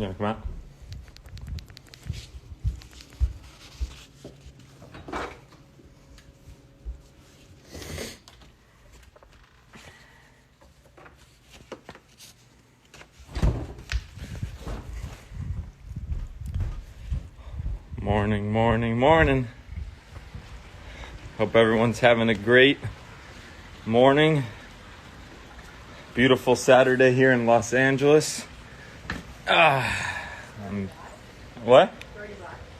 Yeah, come on. Morning, morning, morning. Hope everyone's having a great morning. Beautiful Saturday here in Los Angeles. What?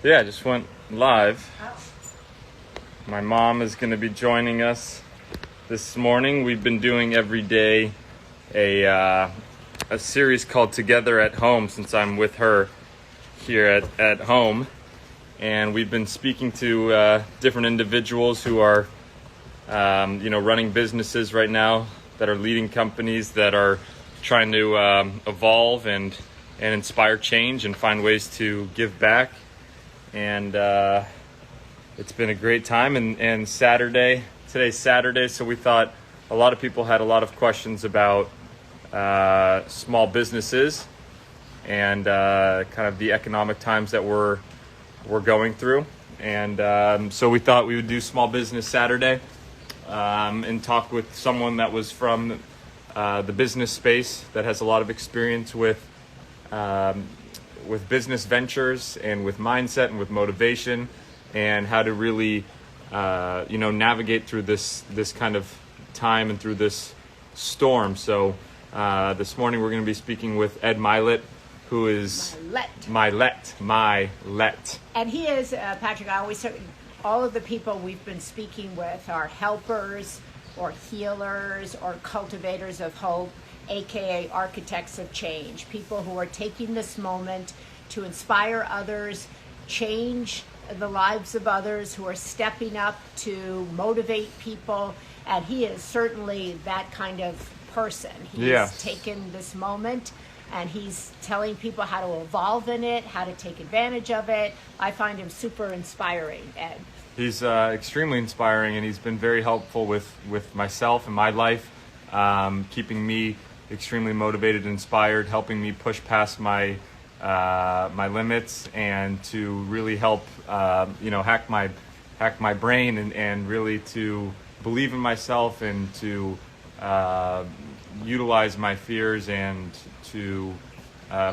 Yeah, I just went live. My mom is going to be joining us this morning. We've been doing every day a series called Together at Home since I'm with her here at home. And we've been speaking to different individuals who are, running businesses right now, that are leading companies, that are trying to evolve and inspire change and find ways to give back. And it's been a great time. And today's Saturday, so we thought a lot of people had a lot of questions about small businesses and kind of the economic times that we're going through. And so we thought we would do Small Business Saturday and talk with someone that was from the business space, that has a lot of experience with business ventures and with mindset and with motivation, and how to really navigate through this kind of time and through this storm. So this morning we're going to be speaking with Ed Mylett, who is Mylett. And he is, Patrick, I always say, all of the people we've been speaking with are helpers or healers or cultivators of hope, aka architects of change, people who are taking this moment to inspire others, change the lives of others, who are stepping up to motivate people. And he is certainly that kind of person. He's taken this moment and he's telling people how to evolve in it, how to take advantage of it. I find him super inspiring, Ed. He's extremely inspiring, and he's been very helpful with myself and my life, keeping me extremely motivated and inspired, helping me push past my limits, and to really help hack my brain and really to believe in myself, and to utilize my fears, and to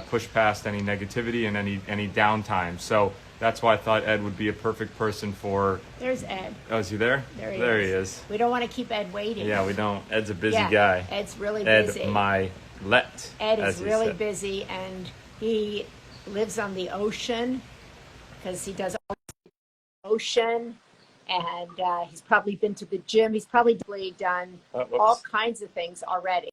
push past any negativity and any downtime. So that's why I thought Ed would be a perfect person for... There's Ed. Oh, is he there? There he is. We don't want to keep Ed waiting. Yeah, we don't. Ed's a busy guy. Ed's really busy. Ed Mylett. Ed is really busy, and he lives on the ocean because he does all the ocean. And he's probably been to the gym. He's probably done all kinds of things already.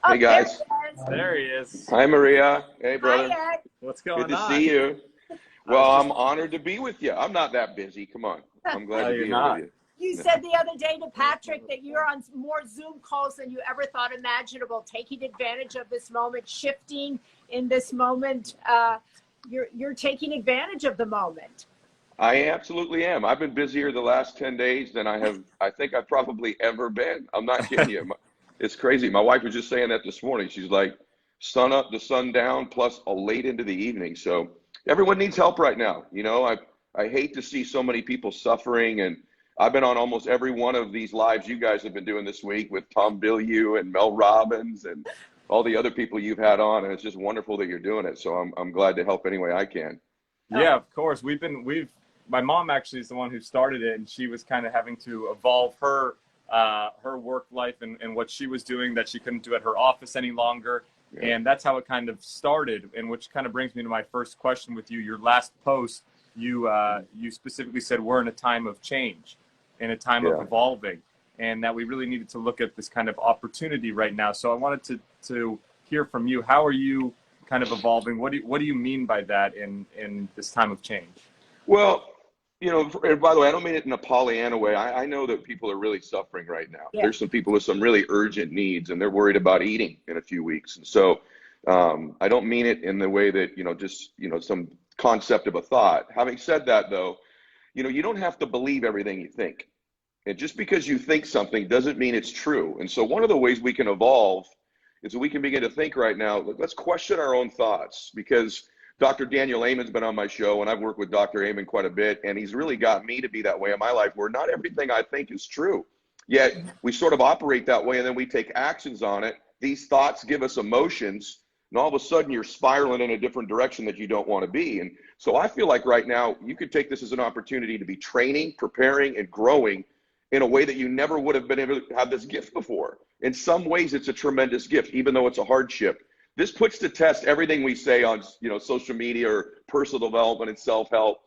Hey guys. There he is. Hi Maria. Hey brother. Hi, Ed. What's going on? Good to see you. Well, I'm honored to be with you. I'm not that busy. Come on. I'm glad to be here with you. You said the other day to Patrick that you're on more Zoom calls than you ever thought imaginable, taking advantage of this moment, shifting in this moment. You're taking advantage of the moment. I absolutely am. I've been busier the last 10 days than I think I've probably ever been. I'm not kidding you. It's crazy. My wife was just saying that this morning. She's like, sun up to sun down, plus a late into the evening. So everyone needs help right now. You know, I hate to see so many people suffering, and I've been on almost every one of these lives you guys have been doing this week with Tom Bilyeu and Mel Robbins and all the other people you've had on, and it's just wonderful that you're doing it. So I'm glad to help any way I can. Yeah, of course. My mom actually is the one who started it, and she was kind of having to evolve her work life and what she was doing that she couldn't do at her office any longer. Yeah. And that's how it kind of started, and which kind of brings me to my first question with you. Your last post, you specifically said we're in a time of change, in a time of evolving, and that we really needed to look at this kind of opportunity right now. So I wanted to hear from you. How are you kind of evolving? What do you mean by that in this time of change? Well, you know, and by the way, I don't mean it in a Pollyanna way. I know that people are really suffering right now. Yeah. There's some people with some really urgent needs, and they're worried about eating in a few weeks. And so I don't mean it in the way that, just some concept of a thought. Having said that, though, you don't have to believe everything you think. And just because you think something doesn't mean it's true. And so one of the ways we can evolve is that we can begin to think right now, let's question our own thoughts, because Dr. Daniel Amen's been on my show, and I've worked with Dr. Amen quite a bit, and he's really got me to be that way in my life, where not everything I think is true. Yet we sort of operate that way, and then we take actions on it. These thoughts give us emotions, and all of a sudden you're spiraling in a different direction that you don't want to be. And so I feel like right now you could take this as an opportunity to be training, preparing, and growing in a way that you never would have been able to have this gift before. In some ways, it's a tremendous gift, even though it's a hardship. This puts to test everything we say on, social media or personal development and self-help.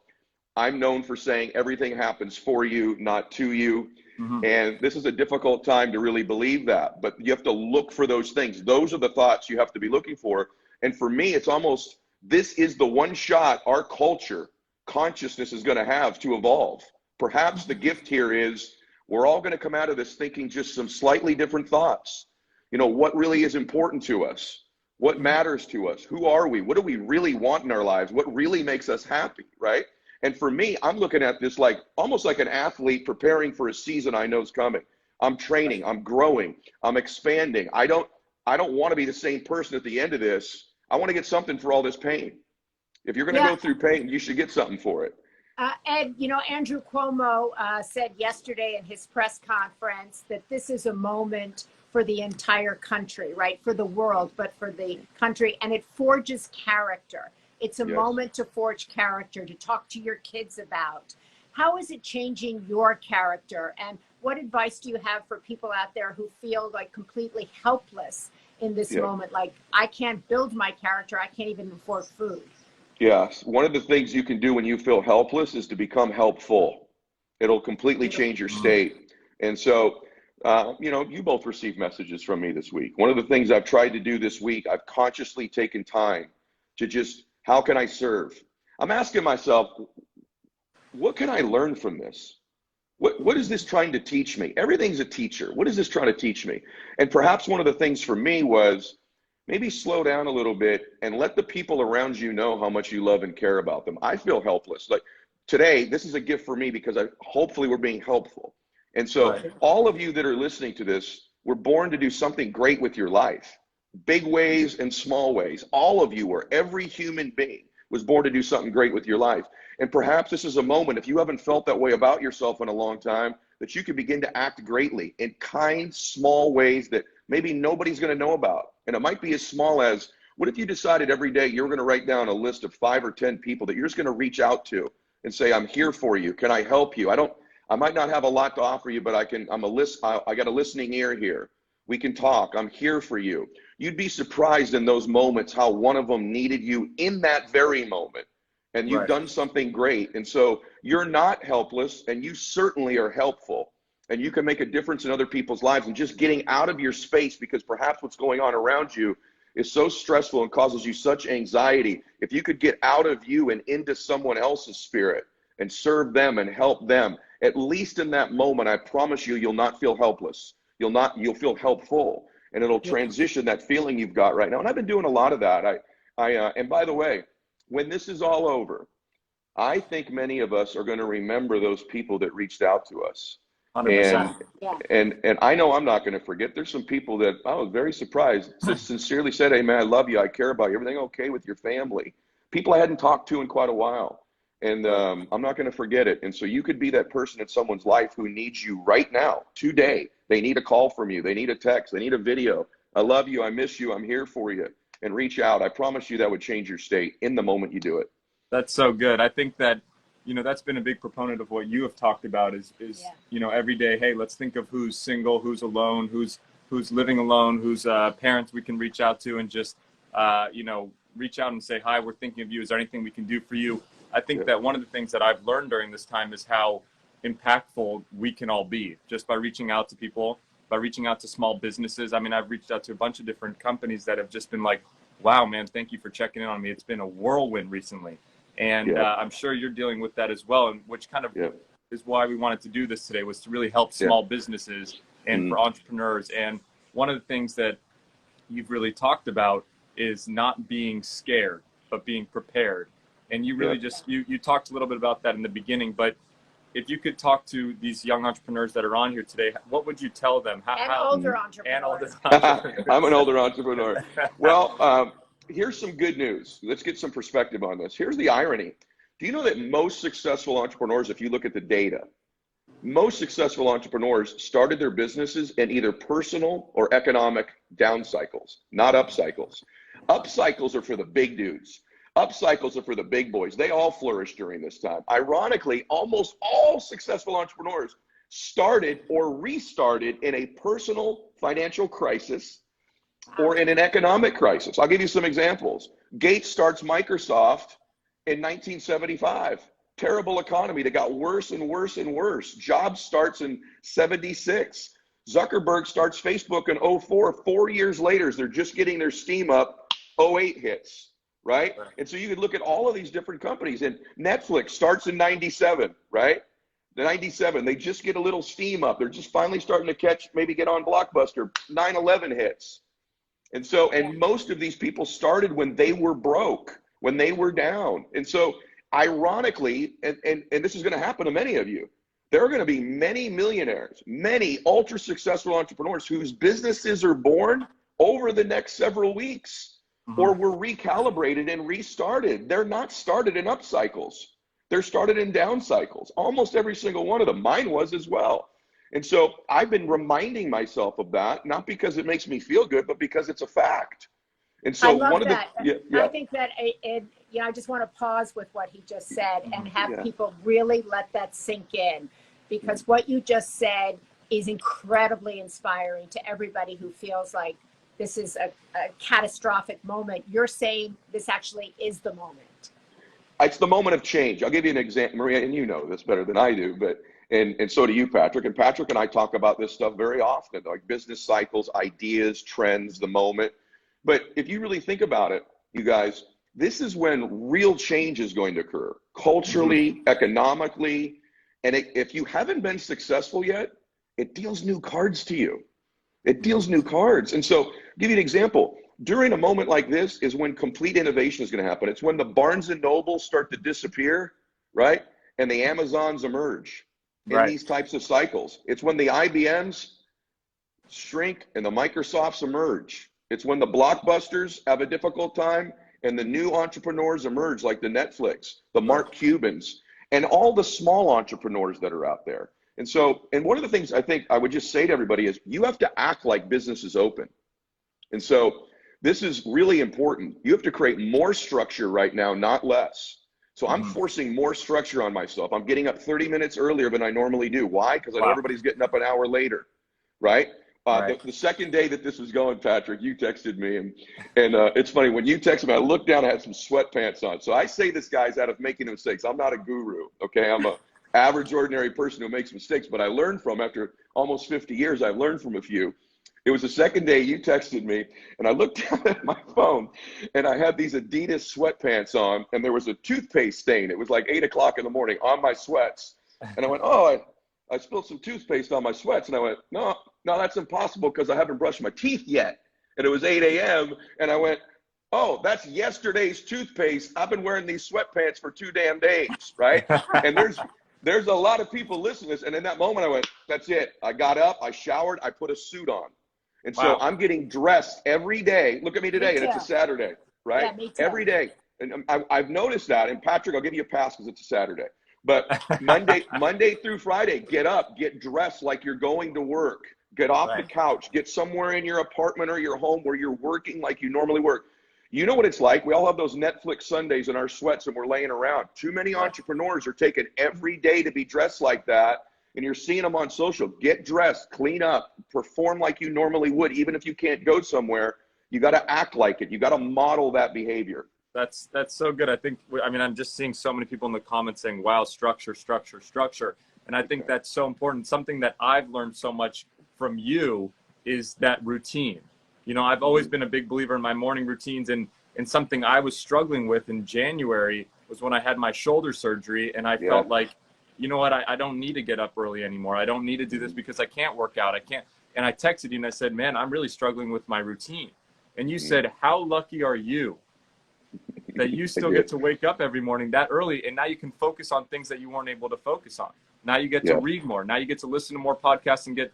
I'm known for saying everything happens for you, not to you. Mm-hmm. And this is a difficult time to really believe that, but you have to look for those things. Those are the thoughts you have to be looking for. And for me, it's almost, this is the one shot our culture consciousness is going to have to evolve. Perhaps the gift here is we're all going to come out of this thinking just some slightly different thoughts. What really is important to us? What matters to us? Who are we? What do we really want in our lives? What really makes us happy, right? And for me, I'm looking at this like almost like an athlete preparing for a season I know is coming. I'm training, I'm growing, I'm expanding. I don't want to be the same person at the end of this. I want to get something for all this pain. If you're going to go through pain, you should get something for it. Ed, Andrew Cuomo said yesterday in his press conference that this is a moment for the entire country, right? For the world, but for the country. And it forges character. It's a moment to forge character, to talk to your kids about. How is it changing your character? And what advice do you have for people out there who feel like completely helpless in this moment? Like, I can't build my character. I can't even afford food. Yes. One of the things you can do when you feel helpless is to become helpful. It'll completely change your state. And so, you both received messages from me this week. One of the things I've tried to do this week, I've consciously taken time to just, how can I serve? I'm asking myself, what can I learn from this? What is this trying to teach me? Everything's a teacher. What is this trying to teach me? And perhaps one of the things for me was maybe slow down a little bit and let the people around you know how much you love and care about them. I feel helpless. Like today, this is a gift for me because hopefully we're being helpful. And so all of you that are listening to this, were born to do something great with your life. Big ways and small ways. All of you were, every human being was born to do something great with your life. And perhaps this is a moment, if you haven't felt that way about yourself in a long time, that you can begin to act greatly in kind, small ways that maybe nobody's going to know about. And it might be as small as, what if you decided every day you're going to write down a list of 5 or 10 people that you're just going to reach out to and say, I'm here for you. Can I help you? I might not have a lot to offer you, but I got a listening ear here. We can talk. I'm here for you. You'd be surprised in those moments how one of them needed you in that very moment. And you've done something great. And so you're not helpless, and you certainly are helpful. And you can make a difference in other people's lives. And just getting out of your space, because perhaps what's going on around you is so stressful and causes you such anxiety. If you could get out of you and into someone else's spirit and serve them and help them, at least in that moment, I promise you, you'll not feel helpless. You'll feel helpful, and it'll transition that feeling you've got right now. And I've been doing a lot of that. And by the way, when this is all over, I think many of us are going to remember those people that reached out to us. 100%. And I know I'm not going to forget. There's some people that I was very surprised, sincerely said, hey, man, I love you. I care about you. Everything okay with your family? People I hadn't talked to in quite a while. And I'm not going to forget it. And so you could be that person in someone's life who needs you right now, today. They need a call from you. They need a text. They need a video. I love you. I miss you. I'm here for you. And reach out. I promise you that would change your state in the moment you do it. That's so good. I think that, that's been a big proponent of what you have talked about is every day, hey, let's think of who's single, who's alone, who's living alone, whose parents we can reach out to and just, reach out and say, hi, we're thinking of you. Is there anything we can do for you? I think that one of the things that I've learned during this time is how impactful we can all be just by reaching out to people, by reaching out to small businesses. I mean, I've reached out to a bunch of different companies that have just been like, wow, man, thank you for checking in on me. It's been a whirlwind recently. And I'm sure you're dealing with that as well, and which kind of is why we wanted to do this today, was to really help small businesses and for entrepreneurs. And one of the things that you've really talked about is not being scared, but being prepared. And you really just, you talked a little bit about that in the beginning, but if you could talk to these young entrepreneurs that are on here today, what would you tell them? Older entrepreneurs. And older entrepreneurs. I'm an older entrepreneur. Well, here's some good news. Let's get some perspective on this. Here's the irony. Do you know that most successful entrepreneurs, if you look at the data, most successful entrepreneurs started their businesses in either personal or economic down cycles, not up cycles. Up cycles are for the big dudes. Up cycles are for the big boys. They all flourish during this time. Ironically, almost all successful entrepreneurs started or restarted in a personal financial crisis or in an economic crisis. I'll give you some examples. Gates starts Microsoft in 1975. Terrible economy that got worse and worse and worse. Jobs starts in 76. Zuckerberg starts Facebook in 04. 4 years later, they're just getting their steam up. 08 hits, right? And so you could look at all of these different companies. And Netflix starts in 97, right? The 97, they just get a little steam up. They're just finally starting to catch, maybe get on Blockbuster. 9/11 hits. And so, and most of these people started when they were broke, when they were down. And so, ironically, and this is going to happen to many of you, there are going to be many millionaires, many ultra successful entrepreneurs whose businesses are born over the next several weeks or were recalibrated and restarted. They're not started in up cycles. They're started in down cycles. Almost every single one of them. Mine was as well. And so I've been reminding myself of that, not because it makes me feel good, but because it's a fact. And so I love one that. of the, I think that I just want to pause with what he just said and have people really let that sink in, because what you just said is incredibly inspiring to everybody who feels like this is a catastrophic moment. You're saying this actually is the moment. It's the moment of change. I'll give you an example, Maria, and you know this better than I do, but and so do you, Patrick. And Patrick and I talk about this stuff very often, like business cycles, ideas, trends, the moment. But if you really think about it, you guys, this is when real change is going to occur, culturally, economically. And if you haven't been successful yet, it deals new cards to you. It deals new cards. And so I'll give you an example. During a moment like this is when complete innovation is going to happen. It's when the Barnes and Nobles start to disappear, right? And the Amazons emerge in these types of cycles. It's when the IBMs shrink and the Microsofts emerge. It's when the blockbusters have a difficult time and the new entrepreneurs emerge, like the Netflix, the Mark Cubans, and all the small entrepreneurs that are out there. And so, and one of the things I think I would just say to everybody is you have to act like business is open. And so this is really important. You have to create more structure right now, not less. So I'm forcing more structure on myself. I'm getting up 30 minutes earlier than I normally do. Why? Because I know everybody's getting up an hour later, right? The second day that this was going, Patrick, you texted me, and it's funny, when you texted me, I looked down, I had some sweatpants on. So I say this, guys, out of making mistakes. I'm not a guru, okay? I'm a average, ordinary person who makes mistakes, but I learned from, after almost 50 years, I've learned from a few. It was the second day you texted me, and I looked down at my phone, and I had these Adidas sweatpants on, and there was a toothpaste stain. It was like 8 o'clock in the morning on my sweats. And I went, oh, I spilled some toothpaste on my sweats. And I went, no, that's impossible because I haven't brushed my teeth yet. And it was 8 a.m. And I went, oh, that's yesterday's toothpaste. I've been wearing these sweatpants for 2 damn days, right? And there's a lot of people listening to this. And in that moment, I went, that's it. I got up, I showered, I put a suit on. And so I'm getting dressed every day. Look at me today, and it's a Saturday, right? Yeah, me too. Every day. And I've noticed that. And Patrick, I'll give you a pass because it's a Saturday. But Monday through Friday, get up, get dressed like you're going to work. Get off the couch. Get somewhere in your apartment or your home where you're working like you normally work. You know what it's like? We all have those Netflix Sundays in our sweats and we're laying around. Too many entrepreneurs are taking every day to be dressed like that. And you're seeing them on social. Get dressed, clean up, perform like you normally would. Even if you can't go somewhere, you got to act like it. You got to model that behavior. That's so good. I'm just seeing so many people in the comments saying, wow, structure. And I think that's so important. Something that I've learned so much from you is that routine. You know, I've always been a big believer in my morning routines, and something I was struggling with in January was when I had my shoulder surgery, and I felt like, you know what, I don't need to get up early anymore. I don't need to do this because I can't work out. And I texted you and I said, man, I'm really struggling with my routine. And you said, how lucky are you that you still get to wake up every morning that early, and now you can focus on things that you weren't able to focus on. Now you get to read more. Now you get to listen to more podcasts and get,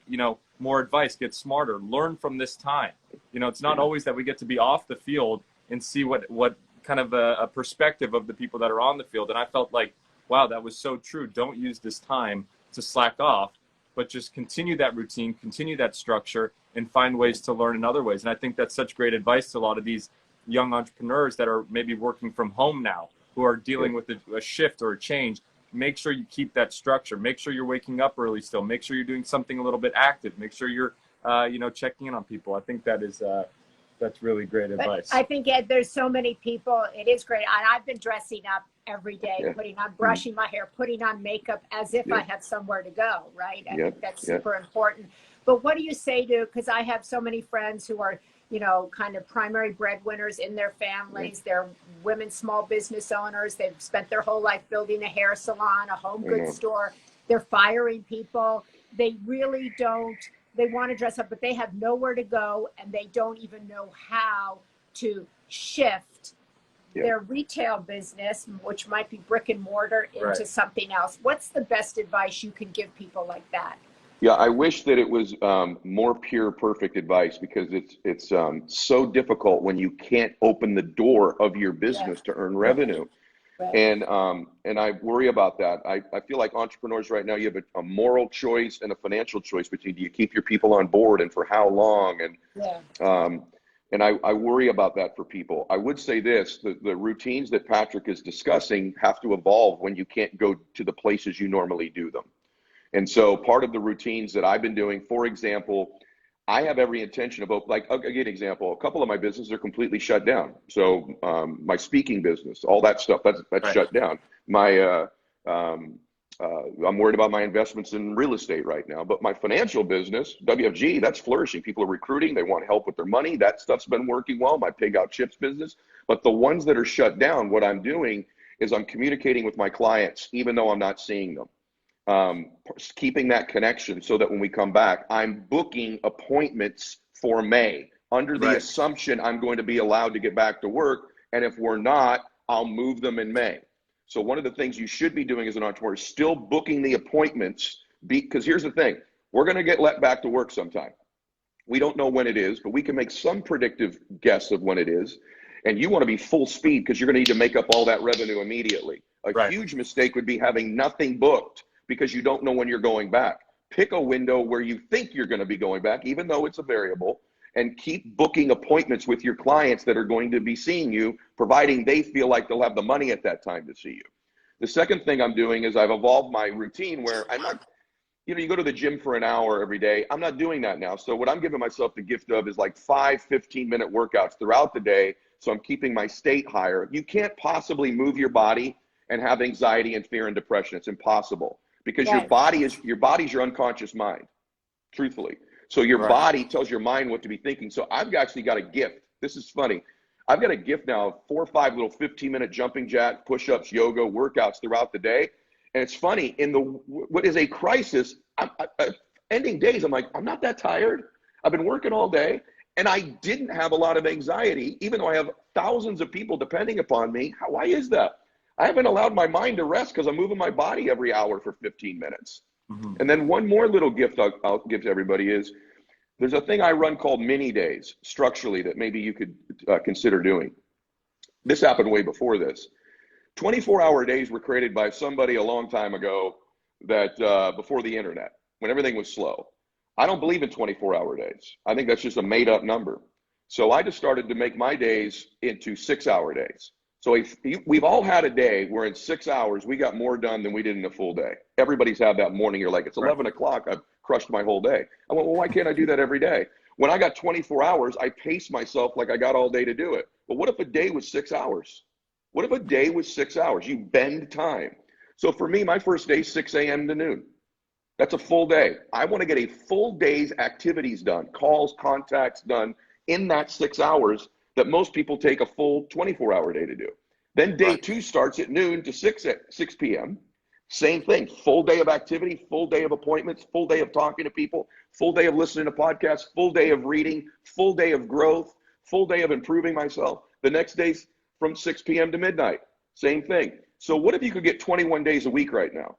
more advice, get smarter, learn from this time. It's not always that we get to be off the field and see what kind of a perspective of the people that are on the field. And I felt like, wow, that was so true. Don't use this time to slack off, but just continue that routine, continue that structure, and find ways to learn in other ways. And I think that's such great advice to a lot of these young entrepreneurs that are maybe working from home now, who are dealing with a shift or a change. Make sure you keep that structure. Make sure you're waking up early still. Make sure you're doing something a little bit active. Make sure you're, checking in on people. I think that's really great advice. I think, Ed, there's so many people. It is great. And I've been dressing up every day, brushing my hair, putting on makeup as if I have somewhere to go, right? I think that's super important. But what do you say to, because I have so many friends who are, kind of primary breadwinners in their families. They're women, small business owners. They've spent their whole life building a hair salon, a home goods store. They're firing people. They really don't, they want to dress up, but they have nowhere to go, and they don't even know how to shift their retail business, which might be brick and mortar, into something else. What's the best advice you can give people like that? Yeah, I wish that it was more pure, perfect advice, because it's so difficult when you can't open the door of your business to earn revenue. And I worry about that. I feel like entrepreneurs right now, you have a moral choice and a financial choice between, do you keep your people on board and for how long? And I worry about that for people. I would say this, the routines that Patrick is discussing have to evolve when you can't go to the places you normally do them. And so part of the routines that I've been doing, for example, I have every intention of, like, I'll give you an example. A couple of my businesses are completely shut down. So my speaking business, all that stuff, that's shut down. I'm worried about my investments in real estate right now. But my financial business, WFG, that's flourishing. People are recruiting. They want help with their money. That stuff's been working well. My pig out chips business. But the ones that are shut down, what I'm doing is I'm communicating with my clients, even though I'm not seeing them. Keeping that connection so that when we come back, I'm booking appointments for May under the assumption I'm going to be allowed to get back to work. And if we're not, I'll move them in May. So one of the things you should be doing as an entrepreneur is still booking the appointments, because here's the thing, we're going to get let back to work sometime. We don't know when it is, but we can make some predictive guess of when it is. And you want to be full speed, because you're going to need to make up all that revenue immediately. A huge mistake would be having nothing booked, because you don't know when you're going back. Pick a window where you think you're going to be going back, even though it's a variable, and keep booking appointments with your clients that are going to be seeing you, providing they feel like they'll have the money at that time to see you. The second thing I'm doing is I've evolved my routine where I'm not, you go to the gym for an hour every day. I'm not doing that now. So what I'm giving myself the gift of is like 5 15-minute workouts throughout the day. So I'm keeping my state higher. You can't possibly move your body and have anxiety and fear and depression. It's impossible. Because your body's your unconscious mind, truthfully. So your body tells your mind what to be thinking. So I've actually got a gift. This is funny. I've got a gift now of 4 or 5 little 15-minute jumping jack, push-ups, yoga, workouts throughout the day. And it's funny, in what is a crisis, ending days, I'm like, I'm not that tired. I've been working all day. And I didn't have a lot of anxiety, even though I have thousands of people depending upon me. Why is that? I haven't allowed my mind to rest because I'm moving my body every hour for 15 minutes. And then one more little gift I'll give to everybody is, there's a thing I run called mini days structurally that maybe you could consider doing. This happened way before this. 24-hour days were created by somebody a long time ago, that before the internet, when everything was slow. I don't believe in 24-hour days. I think that's just a made-up number. So I just started to make my days into 6-hour days. So we've all had a day where in 6 hours, we got more done than we did in a full day. Everybody's had that morning. You're like, it's 11 o'clock. I've crushed my whole day. I went, well, why can't I do that every day? When I got 24 hours, I pace myself like I got all day to do it. But what if a day was 6 hours? What if a day was 6 hours? You bend time. So for me, my first day, 6 a.m. to noon. That's a full day. I want to get a full day's activities done, calls, contacts done in that 6 hours that most people take a full 24-hour day to do. Then day 2 starts at noon to 6 p.m. Same thing, full day of activity, full day of appointments, full day of talking to people, full day of listening to podcasts, full day of reading, full day of growth, full day of improving myself. The next day's from 6 p.m. to midnight. Same thing. So what if you could get 21 days a week right now?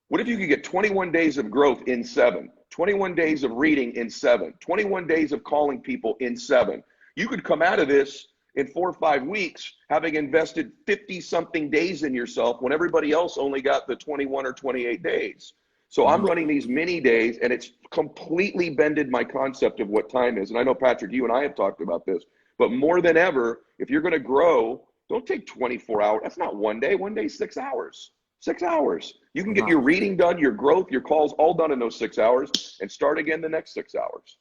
What if you could get 21 days of growth in 7, 21 days of reading in 7, 21 days of calling people in 7? You could come out of this in 4 or 5 weeks, having invested 50 something days in yourself when everybody else only got the 21 or 28 days. So I'm running these mini days, and it's completely bended my concept of what time is. And I know, Patrick, you and I have talked about this, but more than ever, if you're going to grow, don't take 24 hours. That's not one day. One day, 6 hours. 6 hours. You can get your reading done, your growth, your calls all done in those 6 hours, and start again the next 6 hours.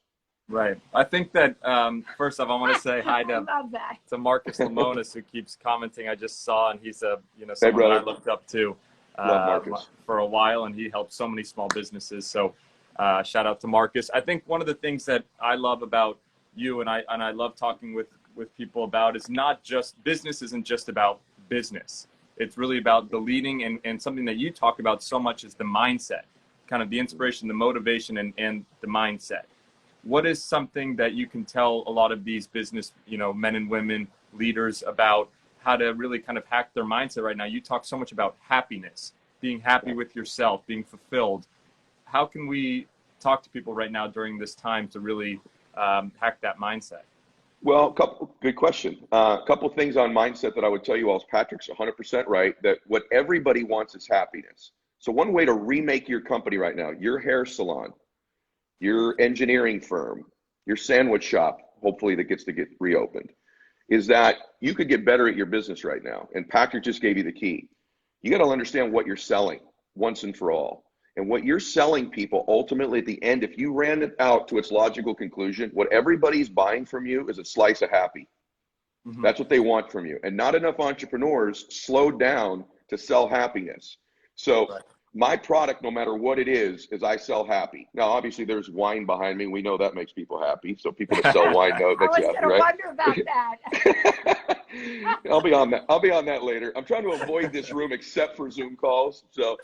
Right. I think that first off, I want to say hi to Marcus Lemonis, who keeps commenting. I just saw, and he's someone that I looked up to for a while, and he helped so many small businesses. So shout out to Marcus. I think one of the things that I love about you, and I love talking with people about, is not just business isn't just about business. It's really about the leading, and something that you talk about so much is the mindset, kind of the inspiration, the motivation, and the mindset. What is something that you can tell a lot of these business, men and women leaders about how to really kind of hack their mindset right now? You talk so much about happiness, being happy with yourself, being fulfilled. How can we talk to people right now during this time to really hack that mindset? Well, good question. A couple things on mindset that I would tell you all is Patrick's 100% right, that what everybody wants is happiness. So one way to remake your company right now, your hair salon, your engineering firm, your sandwich shop, hopefully that gets to get reopened, is that you could get better at your business right now. And Patrick just gave you the key. You got to understand what you're selling once and for all. And what you're selling people, ultimately at the end, if you ran it out to its logical conclusion, what everybody's buying from you is a slice of happy. That's what they want from you. And not enough entrepreneurs slowed down to sell happiness. So my product, no matter what it is I sell happy. Now, obviously, there's wine behind me. We know that makes people happy. So people that sell wine know that you happy, right? I was going to wonder about that. I'll be on that. I'll be on that later. I'm trying to avoid this room except for Zoom calls. So,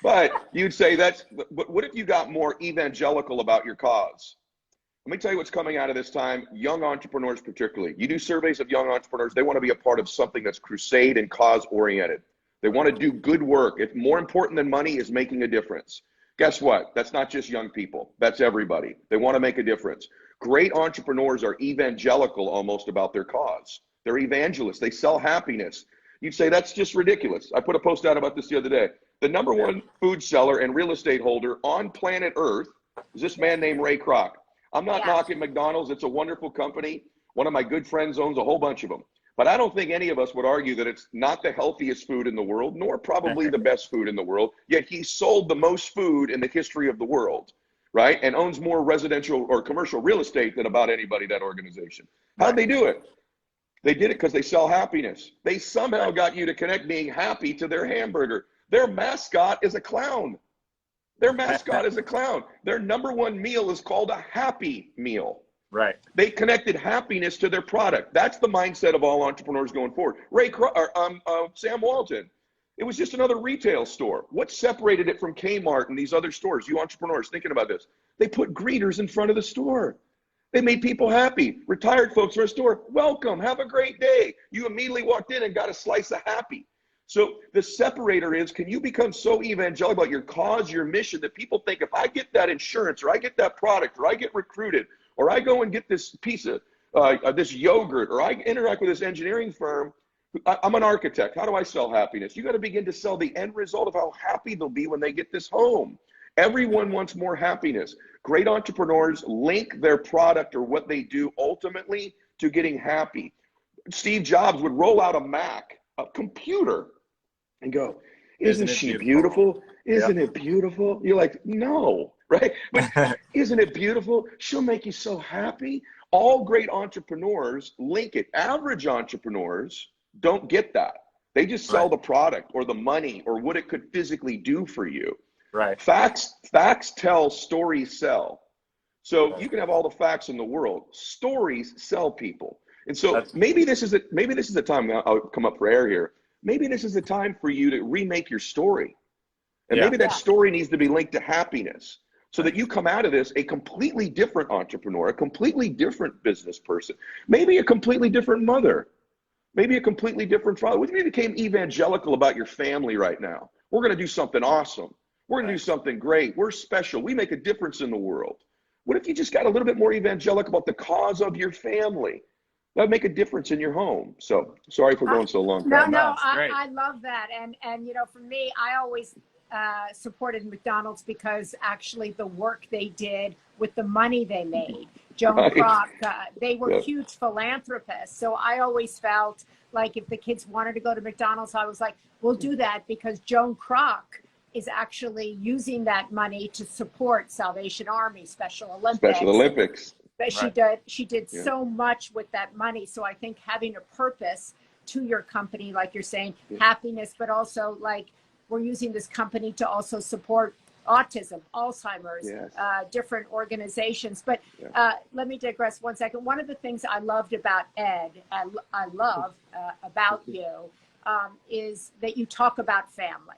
but you'd say but what if you got more evangelical about your cause? Let me tell you what's coming out of this time. Young entrepreneurs, particularly. You do surveys of young entrepreneurs. They want to be a part of something that's crusade and cause oriented. They want to do good work. It's more important than money is making a difference. Guess what? That's not just young people. That's everybody. They want to make a difference. Great entrepreneurs are evangelical almost about their cause. They're evangelists. They sell happiness. You'd say that's just ridiculous. I put a post out about this the other day. The number one food seller and real estate holder on planet Earth is this man named Ray Kroc. I'm not knocking McDonald's. It's a wonderful company. One of my good friends owns a whole bunch of them. But I don't think any of us would argue that it's not the healthiest food in the world, nor probably the best food in the world. Yet he sold the most food in the history of the world, right? And owns more residential or commercial real estate than about anybody, that organization. How'd they do it? They did it because they sell happiness. They somehow got you to connect being happy to their hamburger. Their mascot is a clown. Their mascot is a clown. Their number one meal is called a Happy Meal. Right. They connected happiness to their product. That's the mindset of all entrepreneurs going forward. Sam Walton, it was just another retail store. What separated it from Kmart and these other stores? You entrepreneurs thinking about this. They put greeters in front of the store. They made people happy. Retired folks from a store, welcome, have a great day. You immediately walked in and got a slice of happy. So the separator is, can you become so evangelical about your cause, your mission, that people think if I get that insurance, or I get that product, or I get recruited, or I go and get this piece of this yogurt, or I interact with this engineering firm, I'm an architect. How do I sell happiness? You got to begin to sell the end result of how happy they'll be when they get this home. Everyone wants more happiness. Great entrepreneurs link their product or what they do ultimately to getting happy. Steve Jobs would roll out a Mac, a computer, and go, isn't she beautiful? Isn't it beautiful? You're like, no, right? But isn't it beautiful? She'll make you so happy. All great entrepreneurs link it. Average entrepreneurs don't get that. They just sell the product or the money or what it could physically do for you. Right. Facts tell, stories sell. So you can have all the facts in the world. Stories sell people. And so maybe this is a time. I'll come up for air here. Maybe this is a time for you to remake your story. And maybe that story needs to be linked to happiness, so that you come out of this a completely different entrepreneur, a completely different business person, maybe a completely different mother. Maybe a completely different father. What if you became evangelical about your family right now? We're going to do something awesome. We're going to do something great. We're special. We make a difference in the world. What if you just got a little bit more evangelical about the cause of your family? That would make a difference in your home. So sorry for going so long. No, great. I love that. And you know, for me, I always supported McDonald's because actually the work they did with the money they made. Joan Right. Kroc, they were Yep. huge philanthropists. So I always felt like if the kids wanted to go to McDonald's, I was like, we'll do that because Joan Kroc is actually using that money to support Salvation Army, Special Olympics. Special Olympics. But she did so much with that money. So I think having a purpose to your company, like you're saying, happiness, but also like we're using this company to also support autism, Alzheimer's, different organizations. But let me digress 1 second. One of the things I loved about Ed, I love about you, is that you talk about family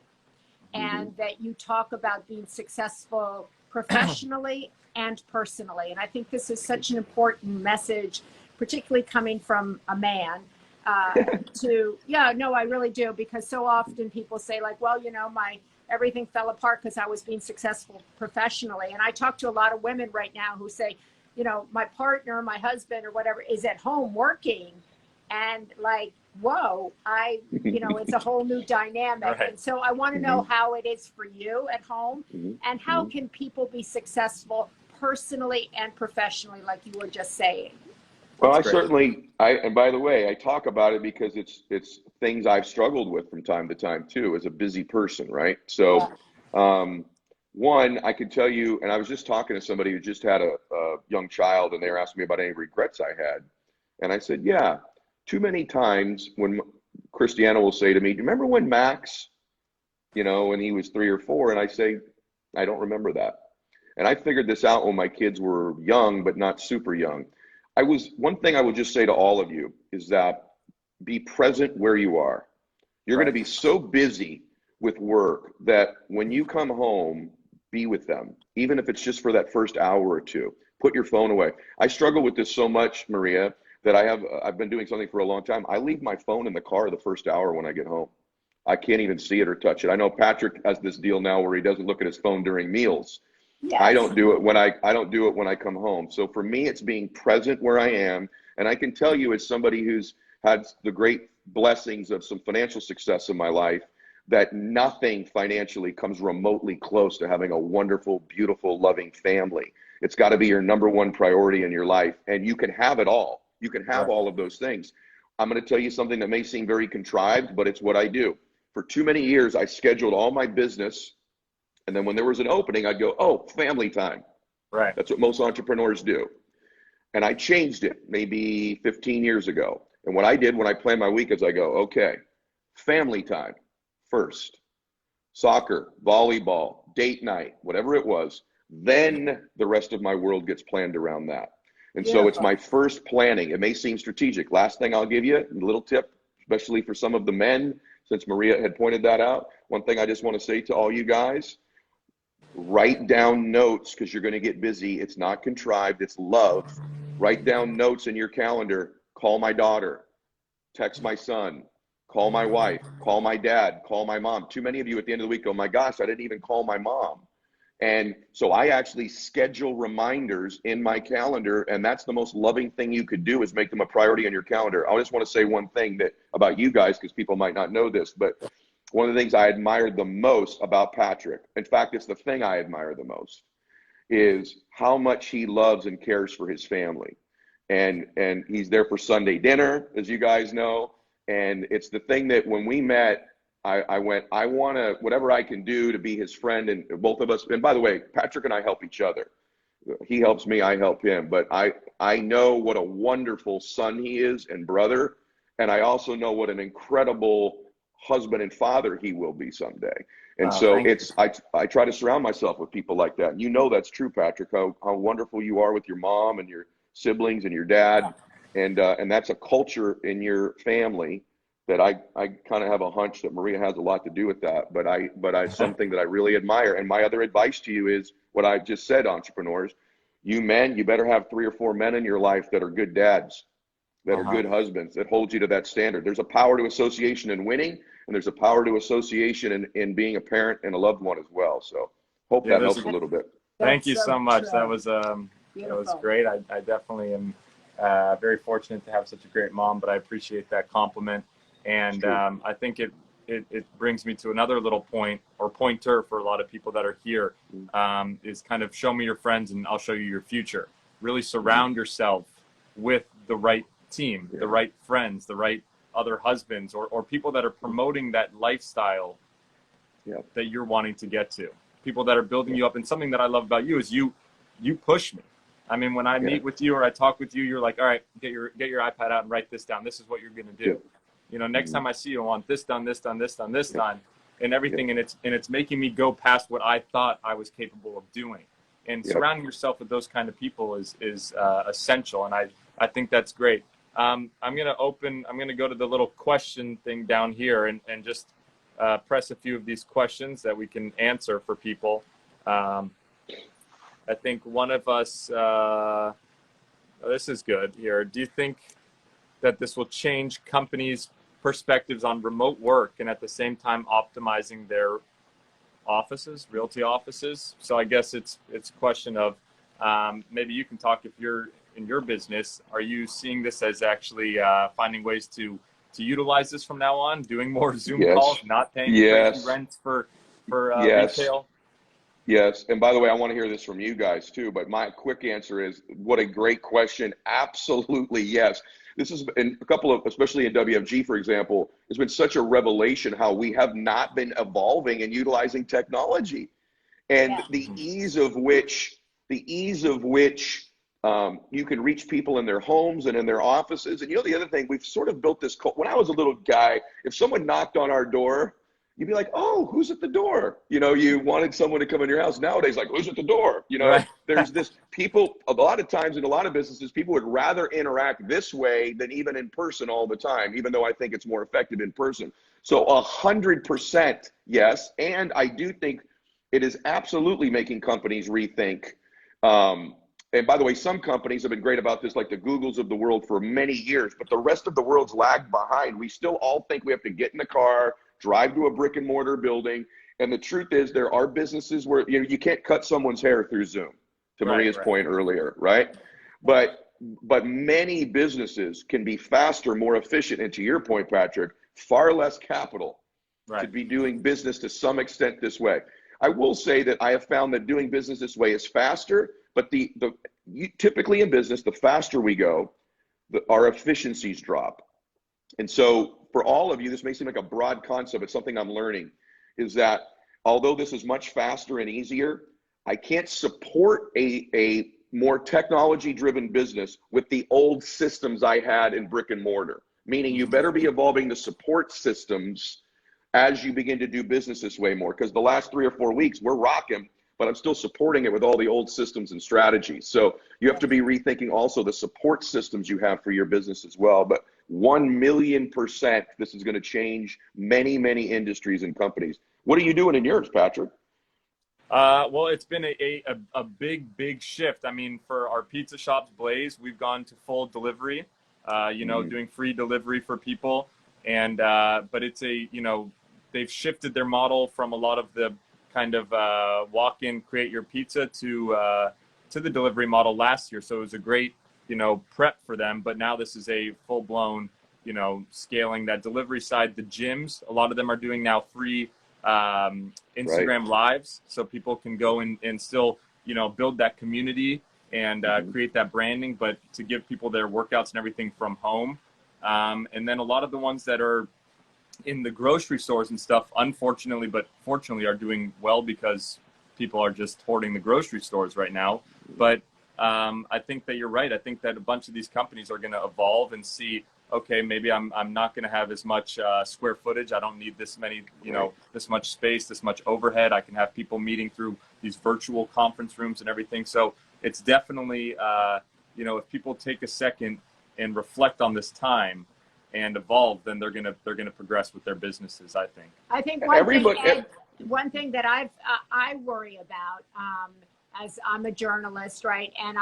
and that you talk about being successful professionally and personally. And I think this is such an important message, particularly coming from a man. I really do, because so often people say like, well, you know, everything fell apart because I was being successful professionally. And I talk to a lot of women right now who say, you know, my partner, my husband or whatever is at home working, and like, whoa, it's a whole new dynamic. Right. And so I want to know how it is for you at home, and how can people be successful personally and professionally, like you were just saying. Well, and by the way, I talk about it because it's things I've struggled with from time to time too, as a busy person, right? So, one, I can tell you, and I was just talking to somebody who just had a young child, and they were asking me about any regrets I had. And I said, yeah, too many times when Christiana will say to me, do you remember when Max, you know, when he was 3 or 4? And I say, I don't remember that. And I figured this out when my kids were young, but not super young. One thing I would just say to all of you is that be present where you are. You're going to be so busy with work that when you come home, be with them, even if it's just for that first hour or two. Put your phone away. I struggle with this so much, Maria, that I've been doing something for a long time. I leave my phone in the car the first hour when I get home. I can't even see it or touch it. I know Patrick has this deal now where he doesn't look at his phone during meals. Yes. I don't do it when I come home. So for me, it's being present where I am. And I can tell you, as somebody who's had the great blessings of some financial success in my life, that nothing financially comes remotely close to having a wonderful, beautiful, loving family. It's got to be your number one priority in your life. And you can have it all. You can have all of those things. I'm going to tell you something that may seem very contrived, but it's what I do. For too many years, I scheduled all my business. And then when there was an opening, I'd go, oh, family time. Right. That's what most entrepreneurs do. And I changed it maybe 15 years ago. And what I did when I planned my week is I go, okay, family time first. Soccer, volleyball, date night, whatever it was. Then the rest of my world gets planned around that. And so it's my first planning. It may seem strategic. Last thing I'll give you, a little tip, especially for some of the men, since Maria had pointed that out. One thing I just want to say to all you guys, write down notes, because you're going to get busy. It's not contrived. It's love. Write down notes in your calendar. Call my daughter. Text my son. Call my wife. Call my dad. Call my mom. Too many of you at the end of the week go, my gosh, I didn't even call my mom. And so I actually schedule reminders in my calendar, and that's the most loving thing you could do, is make them a priority on your calendar. I just want to say one thing about you guys, because people might not know this, but one of the things I admired the most about Patrick, in fact, it's the thing I admire the most, is how much he loves and cares for his family. And he's there for Sunday dinner, as you guys know. And it's the thing that when we met, I went, I want to, whatever I can do to be his friend, and both of us, and by the way, Patrick and I help each other. He helps me, I help him. But I know what a wonderful son he is and brother. And I also know what an incredible husband and father he will be someday. And so I try to surround myself with people like that. And you know that's true, Patrick, how wonderful you are with your mom and your siblings and your dad. And that's a culture in your family that I kind of have a hunch that Maria has a lot to do with that. But something that I really admire. And my other advice to you is what I just said, entrepreneurs. You men, you better have 3 or 4 men in your life that are good dads. that are good husbands, that hold you to that standard. There's a power to association in winning, and there's a power to association in being a parent and a loved one as well. So hope that helps a little bit. Thank you so much. That was great. I definitely am very fortunate to have such a great mom, but I appreciate that compliment. And I think it brings me to another little point, or pointer for a lot of people that are here, is kind of show me your friends and I'll show you your future. Really surround yourself with the right team, the right friends, the right other husbands, or people that are promoting that lifestyle that you're wanting to get to. People that are building you up. And something that I love about you is you push me. I mean, when I meet with you or I talk with you, you're like, all right, get your iPad out and write this down. This is what you're going to do. You know, next time I see you, I want this done, this done, this done, this done, and everything. And it's making me go past what I thought I was capable of doing. And surrounding yourself with those kind of people is essential. And I think that's great. I'm going to go to the little question thing down here and just press a few of these questions that we can answer for people. I think one of us, this is good here. Do you think that this will change companies' perspectives on remote work and at the same time optimizing their offices, realty offices? So I guess it's a question of maybe you can talk if you're in your business. Are you seeing this as actually finding ways to utilize this from now on, doing more Zoom calls, not paying crazy rents for retail? Yes. And by the way, I want to hear this from you guys too, but my quick answer is, what a great question. Absolutely yes. This has been a couple of, especially in WFG, for example, it's been such a revelation how we have not been evolving and utilizing technology, and the ease of which you can reach people in their homes and in their offices. And you know, the other thing, we've sort of built this when I was a little guy, if someone knocked on our door, you'd be like, oh, who's at the door? You know, you wanted someone to come in your house. Nowadays, like, who's at the door? You know, there's this people, a lot of times in a lot of businesses, people would rather interact this way than even in person all the time, even though I think it's more effective in person. So 100% yes. And I do think it is absolutely making companies rethink. And by the way, some companies have been great about this, like the Googles of the world for many years, but the rest of the world's lagged behind. We still all think we have to get in the car, drive to a brick and mortar building. And the truth is, there are businesses where you can't cut someone's hair through Zoom, to Maria's point earlier, right? But many businesses can be faster, more efficient, and to your point, Patrick, far less capital to be doing business to some extent this way. I will say that I have found that doing business this way is faster, but typically in business, the faster we go, our efficiencies drop. And so for all of you, this may seem like a broad concept, but something I'm learning is that although this is much faster and easier, I can't support a more technology-driven business with the old systems I had in brick and mortar, meaning you better be evolving the support systems as you begin to do business this way more, because the last 3 or 4 weeks, we're rocking, but I'm still supporting it with all the old systems and strategies. So you have to be rethinking also the support systems you have for your business as well. But 1,000,000%, this is going to change many, many industries and companies. What are you doing in yours, Patrick? Well, it's been a big shift. I mean, for our pizza shops, Blaze, we've gone to full delivery, doing free delivery for people. And, but it's they've shifted their model from a lot of the kind of walk in, create your pizza to the delivery model last year. So it was a great, prep for them. But now this is a full blown, scaling that delivery side. The gyms, a lot of them are doing now free Instagram lives, so people can go and still, build that community and create that branding, but to give people their workouts and everything from home. And then a lot of the ones that are in the grocery stores and stuff, unfortunately, but fortunately, are doing well because people are just hoarding the grocery stores right now. But I think that you're right. I think that a bunch of these companies are going to evolve and see, okay, maybe I'm not going to have as much square footage. I don't need this many, this much space, this much overhead. I can have people meeting through these virtual conference rooms and everything. So it's definitely, if people take a second and reflect on this time and evolve, then they're gonna progress with their businesses, I think. I think one thing that I worry about as I'm a journalist, right? And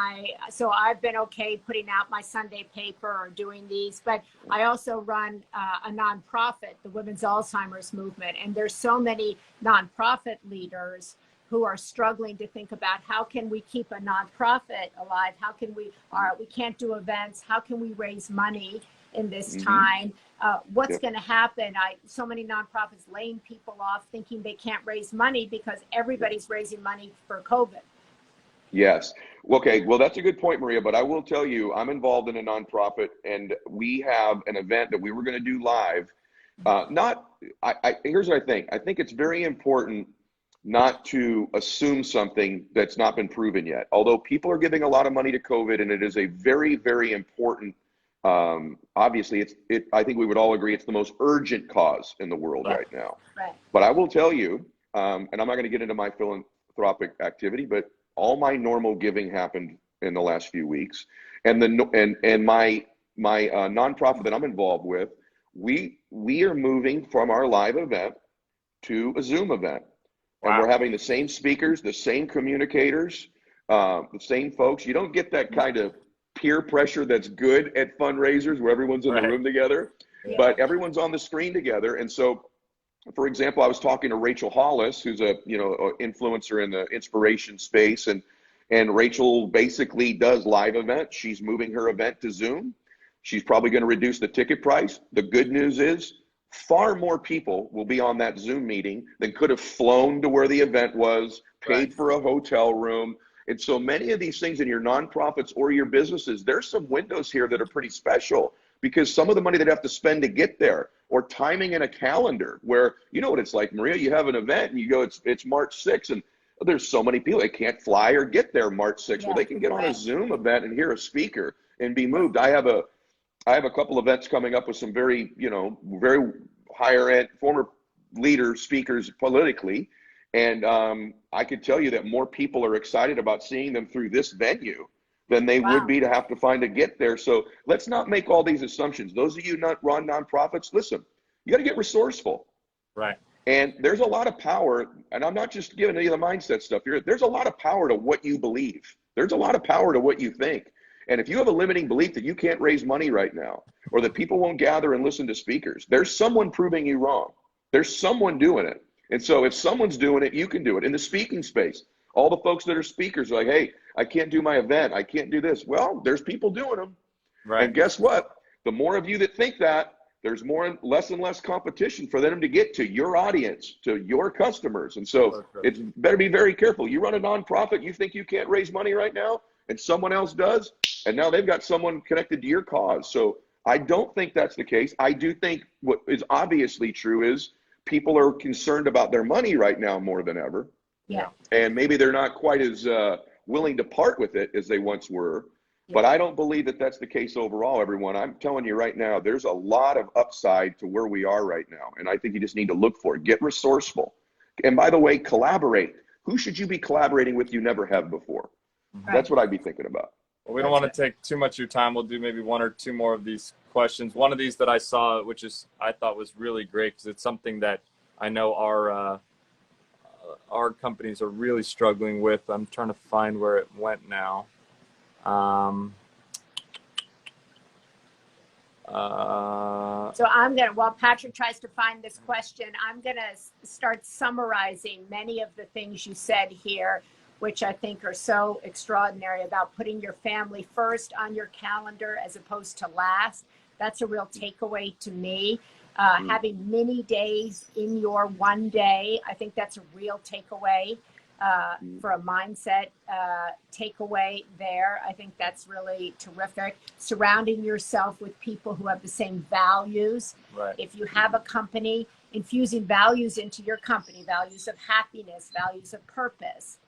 so I've been okay putting out my Sunday paper or doing these, but I also run a nonprofit, the Women's Alzheimer's Movement. And there's so many nonprofit leaders who are struggling to think about how can we keep a nonprofit alive? How can we can't do events. How can we raise money in this time? What's going to happen? So many nonprofits laying people off thinking they can't raise money because everybody's raising money for COVID. Yes. Okay. Well, that's a good point, Maria, but I will tell you, I'm involved in a nonprofit and we have an event that we were going to do live. Here's what I think. I think it's very important not to assume something that's not been proven yet. Although people are giving a lot of money to COVID and it is a very, very important, obviously I think we would all agree it's the most urgent cause in the world right now. Right. But I will tell you, and I'm not going to get into my philanthropic activity, but all my normal giving happened in the last few weeks. And my nonprofit that I'm involved with, we are moving from our live event to a Zoom event. Wow. And we're having the same speakers, the same communicators, the same folks. You don't get that kind of peer pressure that's good at fundraisers where everyone's in the room together, but everyone's on the screen together. And so, for example, I was talking to Rachel Hollis, who's a influencer in the inspiration space, and Rachel basically does live events. She's moving her event to Zoom. She's probably going to reduce the ticket price. The good news is far more people will be on that Zoom meeting than could have flown to where the event was, paid for a hotel room. And so many of these things in your nonprofits or your businesses, there's some windows here that are pretty special because some of the money they'd have to spend to get there, or timing in a calendar where, you know what it's like, Maria, you have an event and you go, it's March 6th, and there's so many people that can't fly or get there March 6th. Well, they can get on a Zoom event and hear a speaker and be moved. I have a couple events coming up with some very, very higher end former leader speakers politically. And I could tell you that more people are excited about seeing them through this venue than they would be to have to find to get there. So let's not make all these assumptions. Those of you not run nonprofits, listen, you got to get resourceful. Right. And there's a lot of power, and I'm not just giving any of the mindset stuff here. There's a lot of power to what you believe. There's a lot of power to what you think. And if you have a limiting belief that you can't raise money right now, or that people won't gather and listen to speakers, there's someone proving you wrong. There's someone doing it. And so if someone's doing it, you can do it. In the speaking space, all the folks that are speakers are like, hey, I can't do my event. I can't do this. Well, there's people doing them. Right. And guess what? The more of you that think that, there's less and less competition for them to get to your audience, to your customers. And so it's better be very careful. You run a nonprofit, you think you can't raise money right now, and someone else does, and now they've got someone connected to your cause. So I don't think that's the case. I do think what is obviously true is people are concerned about their money right now more than ever. Yeah. And maybe they're not quite as willing to part with it as they once were. Yeah. But I don't believe that that's the case overall, everyone. I'm telling you right now, there's a lot of upside to where we are right now. And I think you just need to look for it. Get resourceful. And by the way, collaborate. Who should you be collaborating with you never have before? Right. That's what I'd be thinking about. Well, we don't want to take too much of your time. We'll do maybe one or two more of these questions. One of these that I saw, which I thought was really great because it's something that I know our companies are really struggling with. I'm trying to find where it went now. So while Patrick tries to find this question, I'm going to start summarizing many of the things you said here, which I think are so extraordinary about putting your family first on your calendar as opposed to last. That's a real takeaway to me. Having many days in your one day, I think that's a real takeaway for a mindset takeaway there. I think that's really terrific. Surrounding yourself with people who have the same values. Right. If you have a company, infusing values into your company, values of happiness, values of purpose,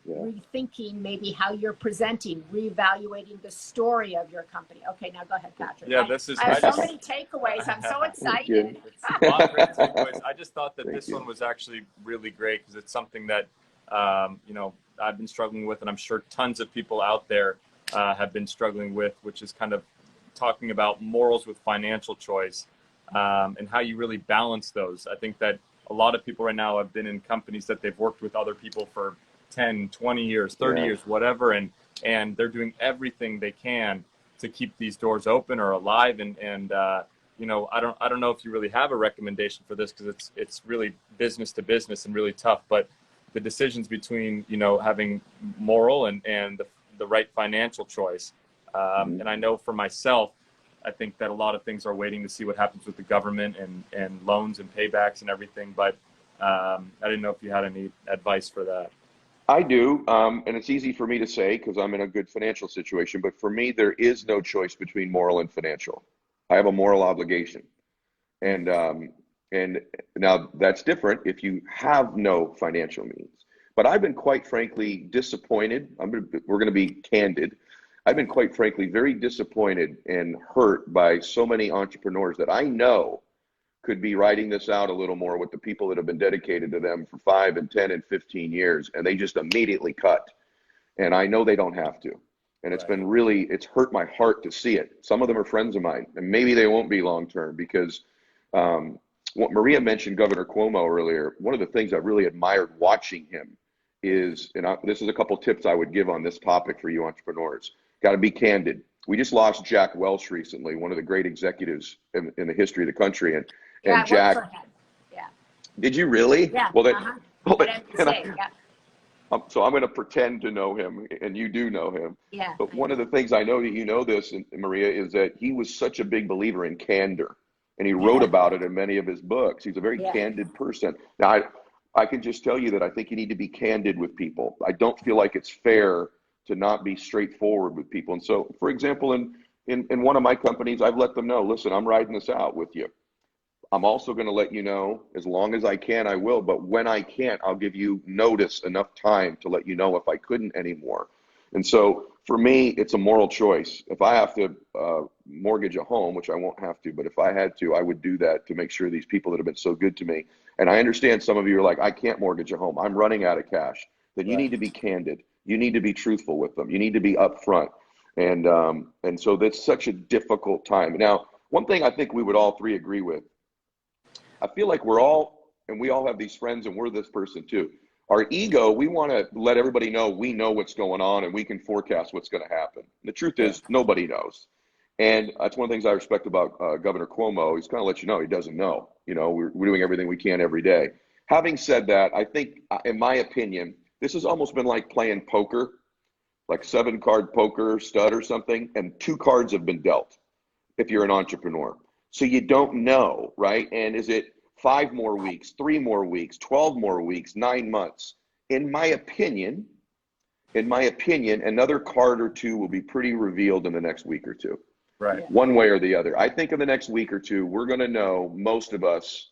rethinking maybe how you're presenting, reevaluating the story of your company. Okay, now go ahead, Patrick. Yeah, I have so many takeaways. I'm so excited. I just thought that this one was actually really great because it's something that I've been struggling with, and I'm sure tons of people out there have been struggling with, which is kind of talking about morals with financial choice and how you really balance those. I think that a lot of people right now have been in companies that they've worked with other people for 10, 20 years, 30 Yeah. years, whatever. And they're doing everything they can to keep these doors open or alive. And you know, I don't know if you really have a recommendation for this, because it's really business to business and really tough. But the decisions between, you know, having moral and the right financial choice. And I know for myself, I think that a lot of things are waiting to see what happens with the government and loans and paybacks and everything. But I didn't know if you had any advice for that. I do, and it's easy for me to say because I'm in a good financial situation, but for me, there is no choice between moral and financial. I have a moral obligation. And now that's different if you have no financial means. But I've been quite frankly disappointed. We're going to be candid. I've been quite frankly very disappointed and hurt by so many entrepreneurs that I know could be writing this out a little more with the people that have been dedicated to them for 5 and 10 and 15 years, and they just immediately cut. And I know they don't have to. And it's been really, it's hurt my heart to see it. Some of them are friends of mine, and maybe they won't be long-term, because what Maria mentioned, Governor Cuomo earlier, one of the things I really admired watching him is, and this is a couple tips I would give on this topic for you entrepreneurs. Got to be candid. We just lost Jack Welch recently, one of the great executives in the history of the country. And Jack, yeah. Did you really? Yeah. Well, then, so I'm going to pretend to know him, and you do know him. Yeah. But one of the things I know that you know this, Maria, is that he was such a big believer in candor, and he wrote about it in many of his books. He's a very candid person. Now, I can just tell you that I think you need to be candid with people. I don't feel like it's fair to not be straightforward with people. And so, for example, in one of my companies, I've let them know, listen, I'm riding this out with you. I'm also going to let you know, as long as I can, I will. But when I can't, I'll give you notice, enough time to let you know if I couldn't anymore. And so for me, it's a moral choice. If I have to mortgage a home, which I won't have to, but if I had to, I would do that to make sure these people that have been so good to me. And I understand some of you are like, I can't mortgage a home. I'm running out of cash. Then you need to be candid. You need to be truthful with them. You need to be upfront. And so that's such a difficult time. Now, one thing I think we would all three agree with, I feel like we all have these friends, and we're this person too. Our ego, we want to let everybody know we know what's going on and we can forecast what's going to happen. The truth is, nobody knows. And that's one of the things I respect about Governor Cuomo. He's kind of let you know he doesn't know. You know, we're doing everything we can every day. Having said that, I think, in my opinion, this has almost been like playing poker, like 7-card poker, stud or something, and 2 cards have been dealt if you're an entrepreneur. So you don't know, right? And is it 5 more weeks, 3 more weeks, 12 more weeks, 9 months? In my opinion, another card or 2 will be pretty revealed in the next week or 2. Right. One way or the other. I think in the next week or 2, we're going to know, most of us,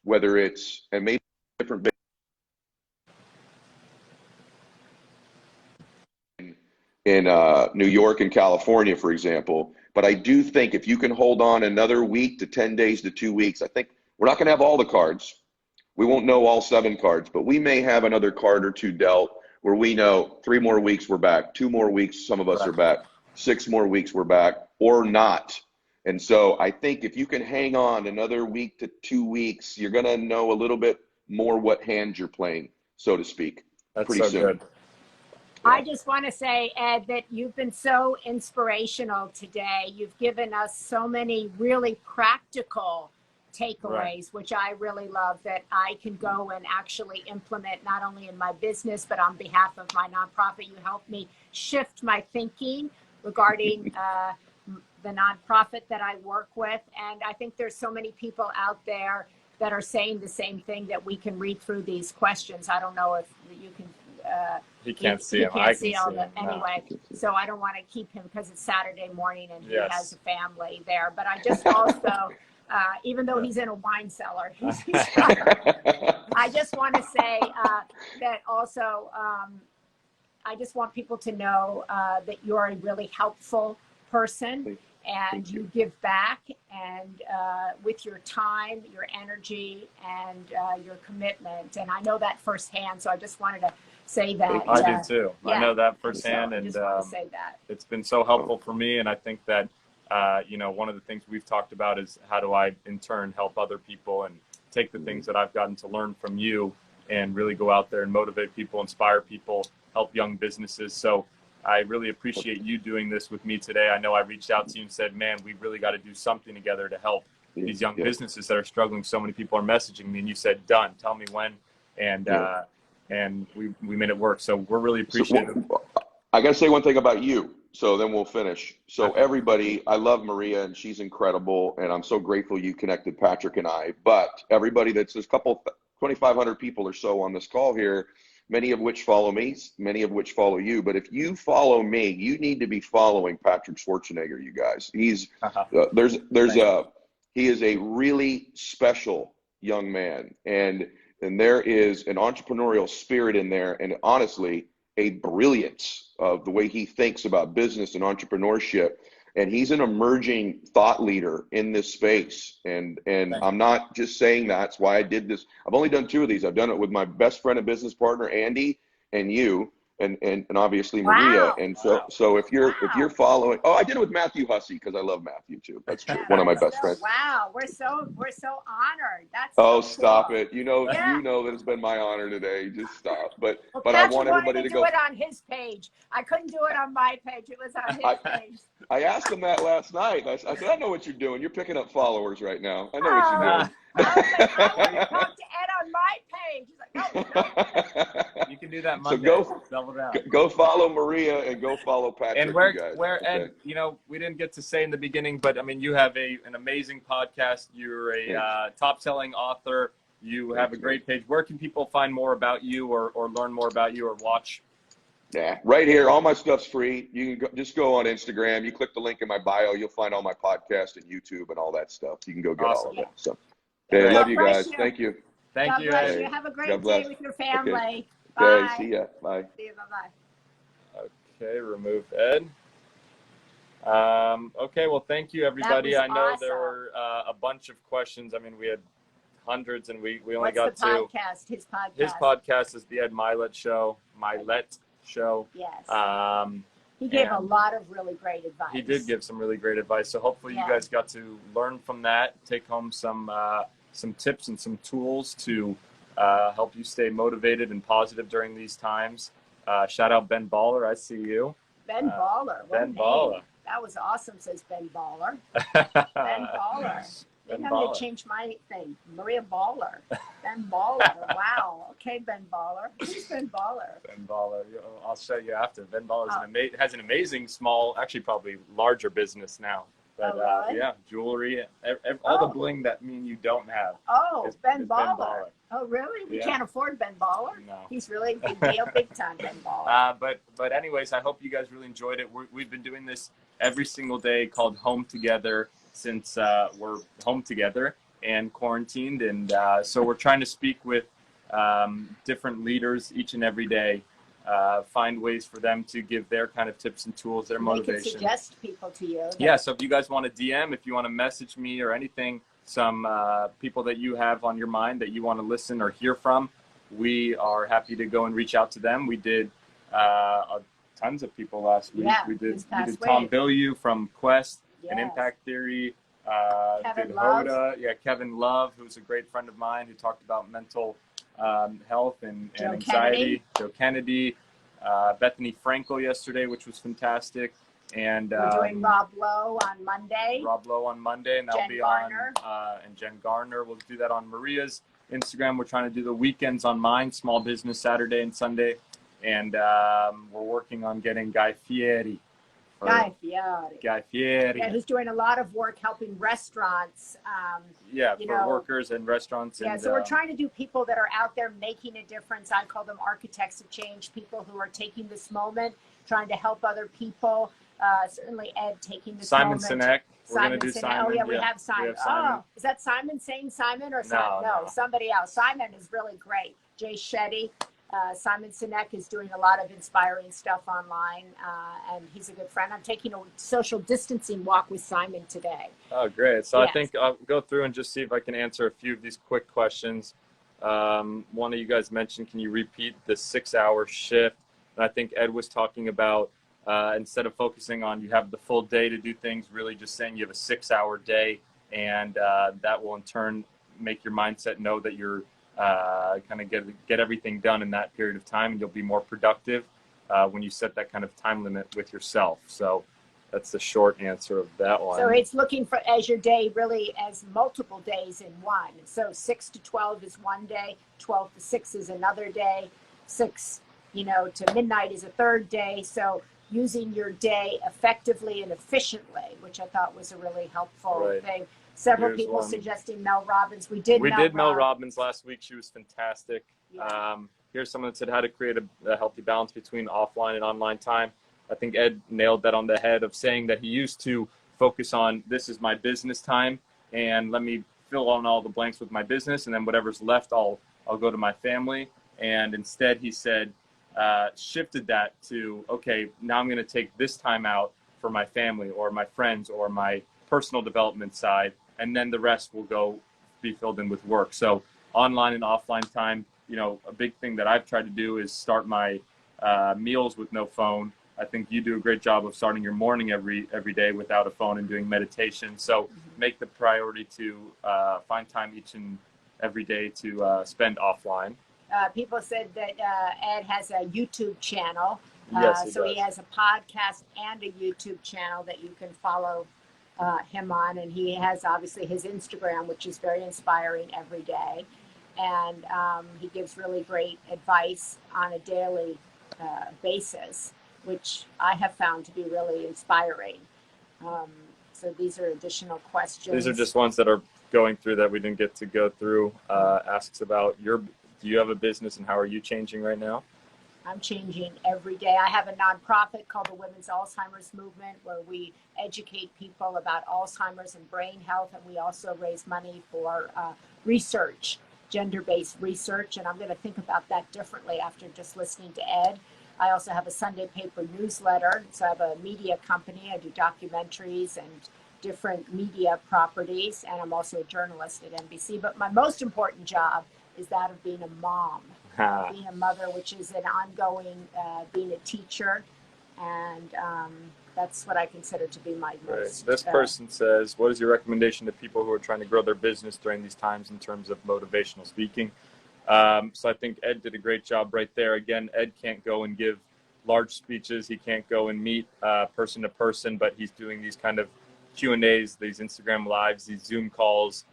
whether it's, and maybe different in New York and California, for example. But I do think if you can hold on another week to 10 days to 2 weeks, I think we're not going to have all the cards. We won't know all 7 cards, but we may have another card or 2 dealt where we know 3 more weeks we're back, 2 more weeks some of us are back, 6 more weeks we're back, or not. And so I think if you can hang on another week to 2 weeks, you're going to know a little bit more what hand you're playing, so to speak. That's pretty so soon. good. I just want to say, Ed, that you've been so inspirational today. You've given us so many really practical takeaways, which I really love, that I can go and actually implement not only in my business, but on behalf of my nonprofit. You helped me shift my thinking regarding the nonprofit that I work with. And I think there's so many people out there that are saying the same thing, that we can read through these questions. I don't know if you can. He can't see he him. Can't I see can all see the, him. anyway. So I don't want to keep him because it's Saturday morning and he Yes. has a family there. But I just also, even though he's in a wine cellar, I just want to say that also, I just want people to know that you're a really helpful person. And you give back, and with your time, your energy, and your commitment. And I know that firsthand, so I just wanted to say that. I do too. Yeah. I know that firsthand, So I and just want to say that. it's been so helpful for me. And I think that you know, one of the things we've talked about is how do I in turn help other people and take the things that I've gotten to learn from you and really go out there and motivate people, inspire people, help young businesses. So I really appreciate you doing this with me today. I know I reached out to you and said, man, we really got to do something together to help these young businesses that are struggling. So many people are messaging me, and you said, done, tell me when. And we made it work. So we're really appreciative. So, I got to say one thing about you, so then we'll finish. So everybody, I love Maria, and she's incredible, and I'm so grateful you connected Patrick and I. But everybody, there's a couple, 2,500 people or so on this call here, many of which follow me, many of which follow you. But if you follow me, you need to be following Patrick Schwarzenegger, you guys. He's he is a really special young man, and there is an entrepreneurial spirit in there, and honestly, a brilliance of the way he thinks about business and entrepreneurship. And he's an emerging thought leader in this space. And I'm not just saying that's why I did this. I've only done 2 of these. I've done it with my best friend and business partner, Andy, and you, and obviously Maria. Wow. And so if you're following, I did it with Matthew Hussey, because I love Matthew too. That's true. One of my best friends. Wow, we're so honored. That's Stop cool. it. You know that it's been my honor today. Just stop. But I Patrick want everybody wanted to go. Do it on his page. I couldn't do it on my page. It was on his page. I asked him that last night. I said, I know what you're doing. You're picking up followers right now. I know what you're doing. I was like, I want to talk to Ed on my page. He's like, no. You can do that Monday. So double down. Go follow Maria and go follow Patrick. And Ed, you know, we didn't get to say in the beginning, but I mean, you have an amazing podcast. You're a top-selling author. You have a great page. Where can people find more about you, or learn more about you, or watch? Yeah, right here. All my stuff's free. You can just go on Instagram. You click the link in my bio. You'll find all my podcast and YouTube and all that stuff. You can go get all of it. So, I love you guys. Thank you. Thank you. God bless you. Have a great day with your family. Okay. Bye. See ya. Bye. See you. Bye-bye. Okay, remove Ed. Okay, well, thank you, everybody. I know there were a bunch of questions. I mean, we had hundreds, and we only got 2. Podcast? His podcast. His podcast is the Ed Mylett Show. Show. Yes. He gave a lot of really great advice. He did give some really great advice. So hopefully you guys got to learn from that, take home some tips and some tools to help you stay motivated and positive during these times. Shout out Ben Baller. I see you. Ben Baller. Ben Baller. That was awesome, says Ben Baller. Ben Baller. Maybe I'm going to change my thing. Maria Baller. Ben Baller. Wow. Okay, Ben Baller. Who's Ben Baller? Ben Baller. I'll show you after. Ben Baller has an amazing small, actually probably larger business now. But really? Jewelry, all the bling that me and you don't have. Oh, is Ben Baller. Oh, really? We can't afford Ben Baller? No. He's really a big deal, big time Ben Baller. But anyways, I hope you guys really enjoyed it. We've been doing this every single day, called Home Together, since we're home together and quarantined. And so we're trying to speak with different leaders each and every day, find ways for them to give their kind of tips and tools, their motivation. They can suggest people to you. Yeah, so if you guys want to DM, if you want to message me or anything, some people that you have on your mind that you want to listen or hear from, we are happy to go and reach out to them. We did tons of people last week. Yeah, we did Tom Bilyeu from Quest and Impact Theory. Kevin Love. Hoda. Kevin Love, who's a great friend of mine who talked about mental health and anxiety. Joe Kennedy. Bethany Frankel yesterday, which was fantastic. And we're doing Rob Lowe on Monday. And that'll be Garner. and Jen Garner. We'll do that on Maria's Instagram. We're trying to do the weekends on mine, Small Business Saturday and Sunday. And we're working on getting Guy Fieri. Guy Fieri. Yeah, he's doing a lot of work helping restaurants. For workers and restaurants. Yeah, so we're trying to do people that are out there making a difference. I call them architects of change, people who are taking this moment, trying to help other people. Certainly Ed taking this moment. Simon Sinek. We're going to do Simon. Oh, yeah, we have Simon. Oh, is that Simon saying Simon or Simon? No, somebody else. Simon is really great. Jay Shetty. Simon Sinek is doing a lot of inspiring stuff online, and he's a good friend. I'm taking a social distancing walk with Simon today. Oh, great. So I think I'll go through and just see if I can answer a few of these quick questions. One of you guys mentioned, can you repeat the 6-hour shift? And I think Ed was talking about instead of focusing on you have the full day to do things, really just saying you have a 6-hour day, and that will in turn make your mindset know that you're kind of get everything done in that period of time, and you'll be more productive when you set that kind of time limit with yourself. So that's the short answer of that one. So it's looking for as your day really as multiple days in one. So 6 to 12 is one day, 12 to 6 is another day, 6, to midnight is a third day. So using your day effectively and efficiently, which I thought was a really helpful thing. Several people suggesting Mel Robbins. We did Mel Robbins last week. She was fantastic. Yeah. Here's someone that said how to create a healthy balance between offline and online time. I think Ed nailed that on the head of saying that he used to focus on, this is my business time, and let me fill in all the blanks with my business, and then whatever's left, I'll go to my family. And instead, he said, shifted that to, okay, now I'm going to take this time out for my family or my friends or my personal development side, and then the rest will go be filled in with work. So online and offline time, a big thing that I've tried to do is start my meals with no phone. I think you do a great job of starting your morning every day without a phone and doing meditation. So make the priority to find time each and every day to spend offline. People said that Ed has a YouTube channel. Yes, he has a podcast and a YouTube channel that you can follow him on. And he has obviously his Instagram, which is very inspiring every day. And he gives really great advice on a daily basis, which I have found to be really inspiring. So these are additional questions. These are just ones that are going through that we didn't get to go through. Asks about do you have a business and how are you changing right now? I'm changing every day. I have a nonprofit called the Women's Alzheimer's Movement, where we educate people about Alzheimer's and brain health. And we also raise money for research, gender-based research. And I'm going to think about that differently after just listening to Ed. I also have a Sunday paper newsletter. So I have a media company. I do documentaries and different media properties. And I'm also a journalist at NBC. But my most important job is that of being a mom, being a mother, which is an ongoing, being a teacher. And that's what I consider to be my most. This person says, what is your recommendation to people who are trying to grow their business during these times in terms of motivational speaking? So I think Ed did a great job right there. Again, Ed can't go and give large speeches. He can't go and meet person to person, but he's doing these kind of Q&As, these Instagram lives, these Zoom calls.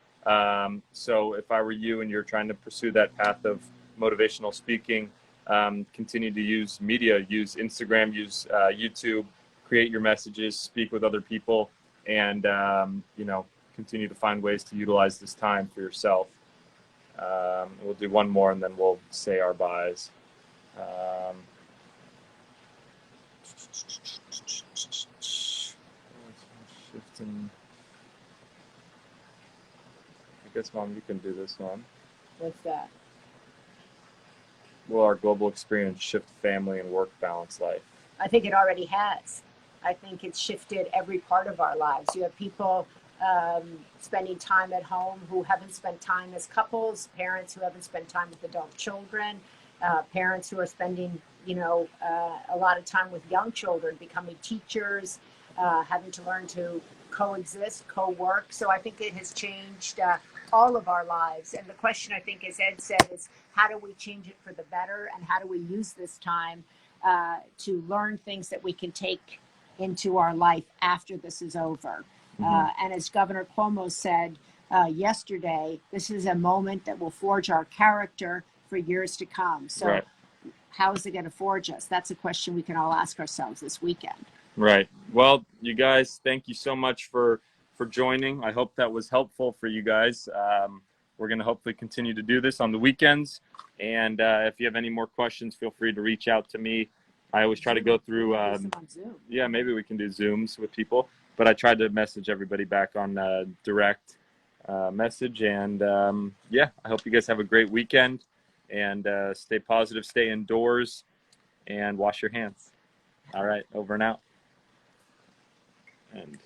So if I were you and you're trying to pursue that path of motivational speaking, continue to use media, use Instagram, use YouTube, create your messages, speak with other people, and, continue to find ways to utilize this time for yourself. We'll do one more and then we'll say our byes. Shifting. I guess, Mom, you can do this one. What's that? Will our global experience shift family and work balance life? I think it already has. I think it's shifted every part of our lives. You have people spending time at home who haven't spent time as couples, parents who haven't spent time with adult children, parents who are spending, a lot of time with young children, becoming teachers, having to learn to coexist, co-work. So I think it has changed all of our lives. And the question, I think, as Ed said, is how do we change it for the better, and how do we use this time to learn things that we can take into our life after this is over. And as Governor Cuomo said yesterday, this is a moment that will forge our character for years to come. So how is it going to forge us? That's a question we can all ask ourselves this weekend. Right. Well, you guys, thank you so much for joining. I hope that was helpful for you guys. We're going to hopefully continue to do this on the weekends. And if you have any more questions, feel free to reach out to me. I always try to go through, yeah, maybe we can do Zooms with people, but I tried to message everybody back on direct message. And I hope you guys have a great weekend, and stay positive, stay indoors, and wash your hands. All right, over and out. And